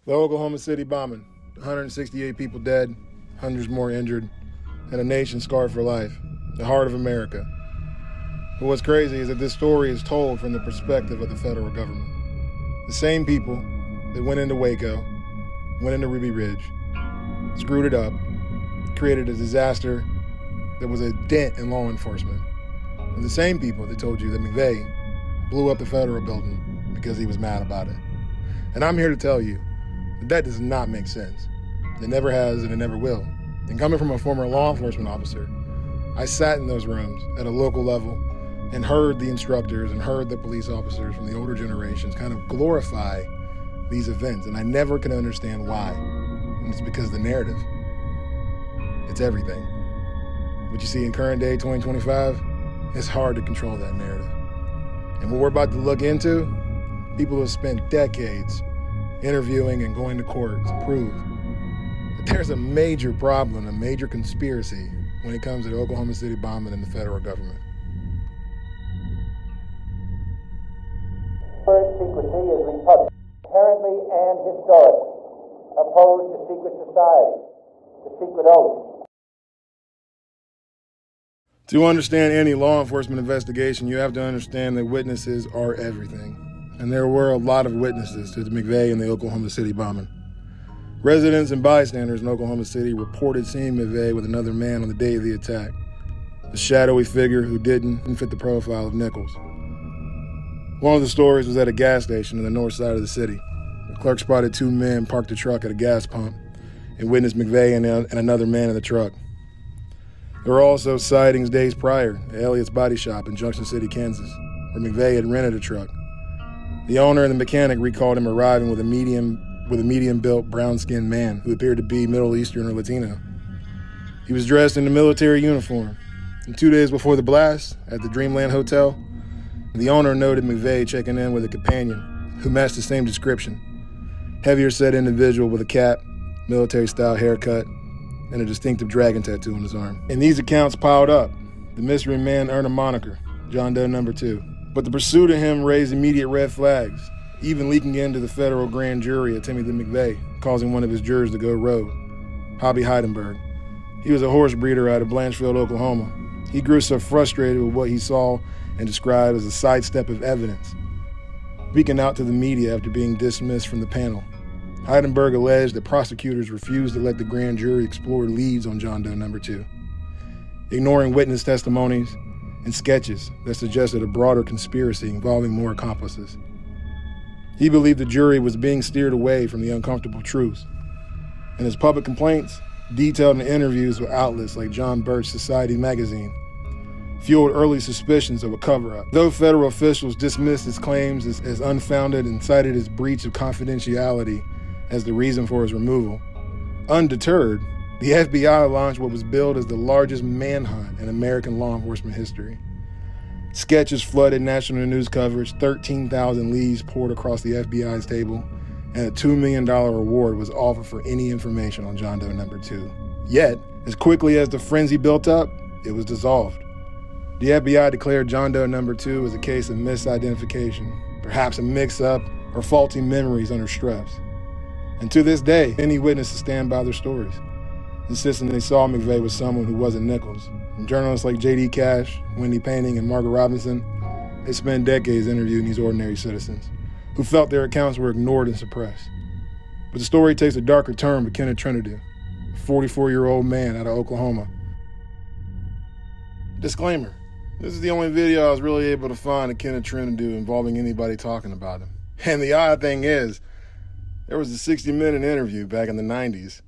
The Oklahoma City bombing, 168 people dead, hundreds more injured, and a nation scarred for life, the heart of America. But what's crazy is that this story is told from the perspective of the federal government. The same people that went into Waco, went into Ruby Ridge, screwed it up, created a disaster that was a dent in law enforcement. And the same people that told you that McVeigh blew up the federal building because he was mad about it. And I'm here to tell you that does not make sense. It never has and it never will. And coming from a former law enforcement officer, I sat in those rooms at a local level and heard the instructors and heard the police officers from the older generations kind of glorify these events. And I never could understand why. And it's because the narrative, it's everything. What you see in current day 2025, it's hard to control that narrative. And what we're about to look into, people have spent decades interviewing and going to court to prove that there's a major problem, a major conspiracy when it comes to the Oklahoma City bombing and the federal government. Word secrecy is repugnant, inherently and historically opposed to secret societies, to secret oaths. To understand any law enforcement investigation, you have to understand that witnesses are everything. And there were a lot of witnesses to the McVeigh and the Oklahoma City bombing. Residents and bystanders in Oklahoma City reported seeing McVeigh with another man on the day of the attack, a shadowy figure who didn't fit the profile of Nichols. One of the stories was at a gas station on the north side of the city. The clerk spotted two men parked a truck at a gas pump and witnessed McVeigh and another man in the truck. There were also sightings days prior at Elliott's Body Shop in Junction City, Kansas, where McVeigh had rented a truck. The owner and the mechanic recalled him arriving with a medium-built, brown-skinned man who appeared to be Middle Eastern or Latino. He was dressed in a military uniform. And 2 days before the blast, at the Dreamland Hotel, the owner noted McVeigh checking in with a companion who matched the same description. Heavier-set individual with a cap, military-style haircut, and a distinctive dragon tattoo on his arm. And these accounts piled up. The mystery man earned a moniker, John Doe No. 2. But the pursuit of him raised immediate red flags, even leaking into the federal grand jury at Timothy McVeigh, causing one of his jurors to go rogue, Hobby Heidenberg. He was a horse breeder out of Blanchfield, Oklahoma. He grew so frustrated with what he saw and described as a sidestep of evidence, speaking out to the media after being dismissed from the panel. Heidenberg alleged that prosecutors refused to let the grand jury explore leads on John Doe No. 2, ignoring witness testimonies and sketches that suggested a broader conspiracy involving more accomplices. He believed the jury was being steered away from the uncomfortable truths, and his public complaints, detailed in interviews with outlets like John Birch Society magazine, fueled early suspicions of a cover-up. Though federal officials dismissed his claims as unfounded and cited his breach of confidentiality as the reason for his removal, undeterred, the FBI launched what was billed as the largest manhunt in American law enforcement history. Sketches flooded national news coverage, 13,000 leads poured across the FBI's table, and a $2 million reward was offered for any information on John Doe No. 2. Yet, as quickly as the frenzy built up, it was dissolved. The FBI declared John Doe No. 2 as a case of misidentification, perhaps a mix-up or faulty memories under stress. And to this day, many witnesses stand by their stories, insisting they saw McVeigh with someone who wasn't Nichols. And journalists like J.D. Cash, Wendy Painting, and Margaret Robinson, they spent decades interviewing these ordinary citizens who felt their accounts were ignored and suppressed. But the story takes a darker turn with Kenneth Trentadue, a 44-year-old man out of Oklahoma. Disclaimer, this is the only video I was really able to find of Kenneth Trentadue involving anybody talking about him. And the odd thing is, there was a 60-minute interview back in the 90s,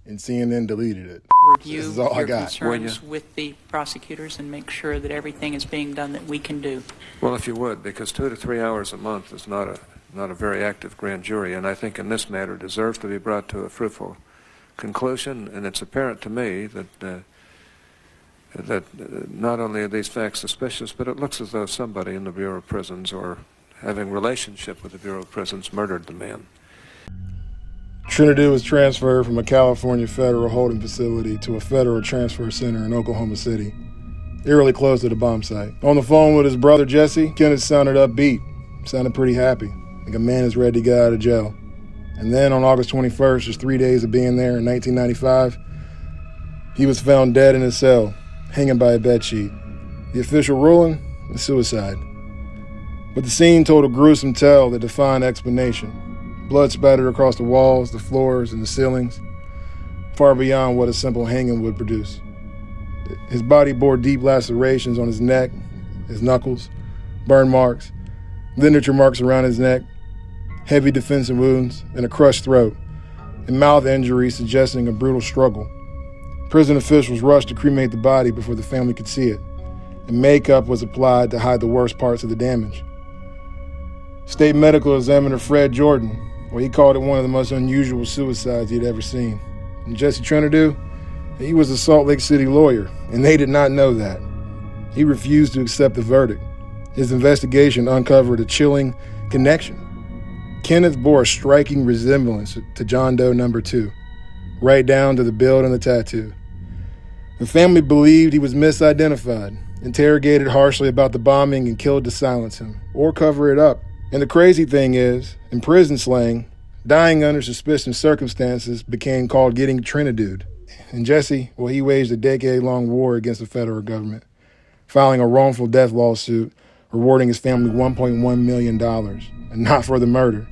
and CNN deleted it. Review This is all I your got. concerns with the prosecutors and make sure that everything is being done that we can do. Well, if you would, because 2 to 3 hours a month is not a very active grand jury, and I think in this matter deserves to be brought to a fruitful conclusion. And it's apparent to me that not only are these facts suspicious, but it looks as though somebody in the Bureau of Prisons or having relationship with the Bureau of Prisons murdered the man. Trentadue was transferred from a California federal holding facility to a federal transfer center in Oklahoma City, eerily close to the bomb site. On the phone with his brother Jesse, Kenneth sounded upbeat, sounded pretty happy, like a man is ready to get out of jail. And then on August 21st, just 3 days of being there in 1995, he was found dead in his cell, hanging by a bedsheet. The official ruling was suicide. But the scene told a gruesome tale that defied explanation. Blood spattered across the walls, the floors, and the ceilings, far beyond what a simple hanging would produce. His body bore deep lacerations on his neck, his knuckles, burn marks, ligature marks around his neck, heavy defensive wounds, and a crushed throat, and mouth injuries suggesting a brutal struggle. Prison officials rushed to cremate the body before the family could see it, and makeup was applied to hide the worst parts of the damage. State medical examiner Fred Jordan, he called it one of the most unusual suicides he'd ever seen. And Jesse Trentadue, he was a Salt Lake City lawyer, and they did not know that. He refused to accept the verdict. His investigation uncovered a chilling connection. Kenneth bore a striking resemblance to John Doe No. 2, right down to the build and the tattoo. The family believed he was misidentified, interrogated harshly about the bombing, and killed to silence him, or cover it up. And the crazy thing is, in prison slang, dying under suspicious circumstances became called getting Trentadued. And Jesse, he waged a decade-long war against the federal government, filing a wrongful death lawsuit, rewarding his family $1.1 million, and not for the murder,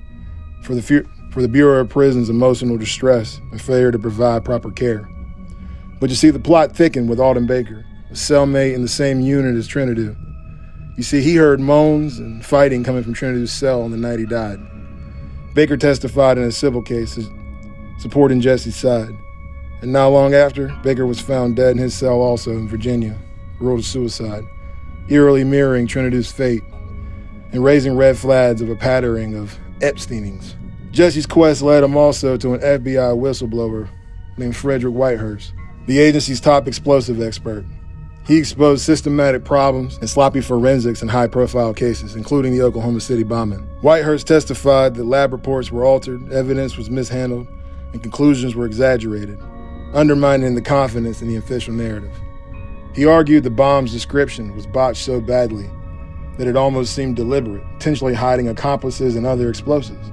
for the Bureau of Prisons' emotional distress and failure to provide proper care. But you see, the plot thickened with Alden Baker, a cellmate in the same unit as Trentadue. You see, he heard moans and fighting coming from Trentadue's cell on the night he died. Baker testified in a civil case supporting Jesse's side. And not long after, Baker was found dead in his cell also in Virginia, ruled a suicide, eerily mirroring Trentadue's fate and raising red flags of a pattern of Epsteinings. Jesse's quest led him also to an FBI whistleblower named Frederick Whitehurst, the agency's top explosive expert. He exposed systematic problems and sloppy forensics in high-profile cases, including the Oklahoma City bombing. Whitehurst testified that lab reports were altered, evidence was mishandled, and conclusions were exaggerated, undermining the confidence in the official narrative. He argued the bomb's description was botched so badly that it almost seemed deliberate, intentionally hiding accomplices and other explosives.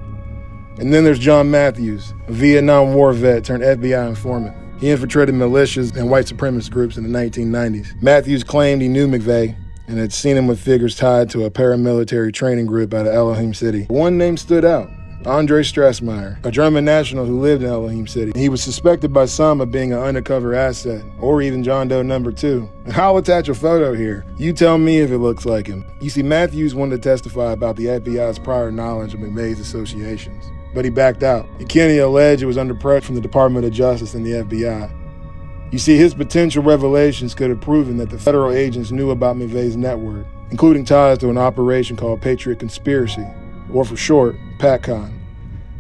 And then there's John Matthews, a Vietnam War vet turned FBI informant. He infiltrated militias and white supremacist groups in the 1990s. Matthews claimed he knew McVeigh and had seen him with figures tied to a paramilitary training group out of Elohim City. One name stood out, Andre Strassmeyer, a German national who lived in Elohim City. He was suspected by some of being an undercover asset, or even John Doe No. 2. And I'll attach a photo here. You tell me if it looks like him. You see, Matthews wanted to testify about the FBI's prior knowledge of McVeigh's associations, but he backed out. Kennedy alleged it was under pressure from the Department of Justice and the FBI. You see, his potential revelations could have proven that the federal agents knew about McVeigh's network, including ties to an operation called Patriot Conspiracy, or for short, PATCON.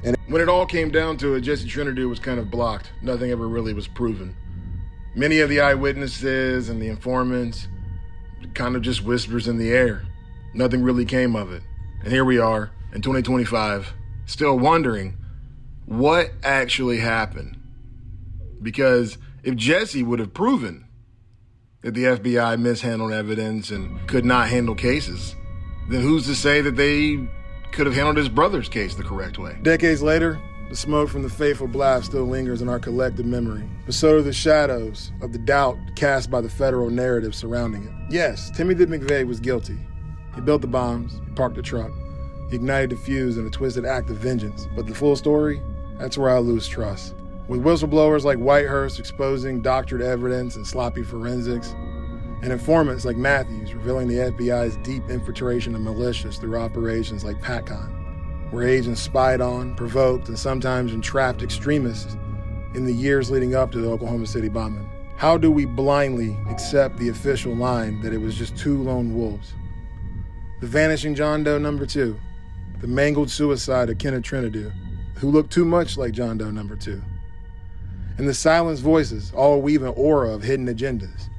And when it all came down to it, Jesse Trentadue was kind of blocked. Nothing ever really was proven. Many of the eyewitnesses and the informants, kind of just whispers in the air. Nothing really came of it. And here we are in 2025, still wondering what actually happened. Because if Jesse would have proven that the FBI mishandled evidence and could not handle cases, then who's to say that they could have handled his brother's case the correct way? Decades later, the smoke from the fateful blast still lingers in our collective memory, but so do the shadows of the doubt cast by the federal narrative surrounding it. Yes, Timothy McVeigh was guilty. He built the bombs, he parked the truck, he ignited the fuse in a twisted act of vengeance. But the full story, that's where I lose trust. With whistleblowers like Whitehurst exposing doctored evidence and sloppy forensics, and informants like Matthews revealing the FBI's deep infiltration of militias through operations like PATCON, where agents spied on, provoked, and sometimes entrapped extremists in the years leading up to the Oklahoma City bombing. How do we blindly accept the official line that it was just two lone wolves? The vanishing John Doe No. 2, the mangled suicide of Kenneth Trentadue, who looked too much like John Doe No. 2, and the silenced voices all weave an aura of hidden agendas,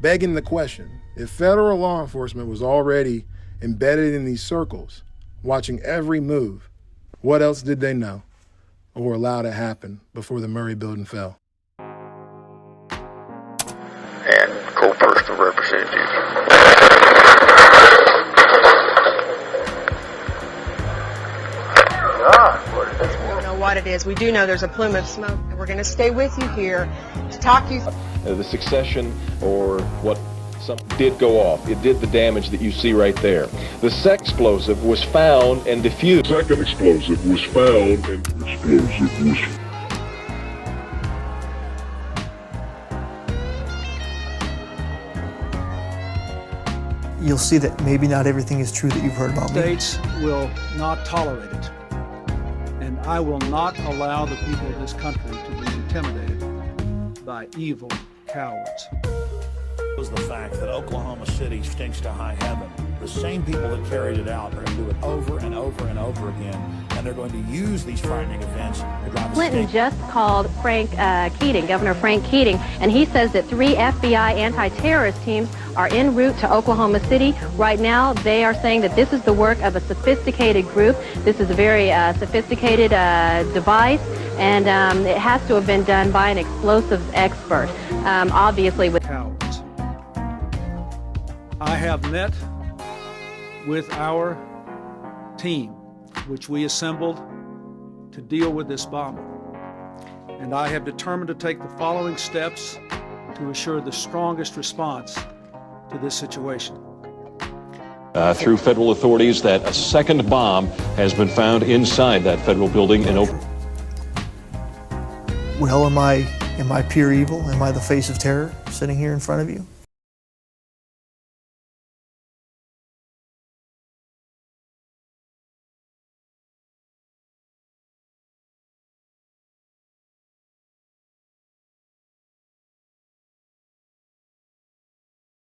begging the question, if federal law enforcement was already embedded in these circles, watching every move, what else did they know or allow to happen before the Murray building fell? And co-personal representative. what it is. We do know there's a plume of smoke, and we're going to stay with you here to talk you through. The succession, or what something did go off. It did the damage that you see right there. The second explosive was found and defused. The second explosive was found and You'll see that maybe not everything is true that you've heard about me. States will not tolerate it, and I will not allow the people of this country to be intimidated by evil cowards. Was the fact that Oklahoma City stinks to high heaven. The same people that carried it out are going to do it over and over and over again, and they're going to use these frightening events to drive Clinton just called Frank Keating, Governor Frank Keating, and he says that 3 FBI anti-terrorist teams are en route to Oklahoma City. Right now, they are saying that this is the work of a sophisticated group. This is a very sophisticated device, and it has to have been done by an explosives expert, obviously with cowards. I have met with our team, which we assembled to deal with this bombing. And I have determined to take the following steps to assure the strongest response to this situation. Through federal authorities that a second bomb has been found inside that federal building in Oklahoma. Well, am I pure evil? Am I the face of terror sitting here in front of you?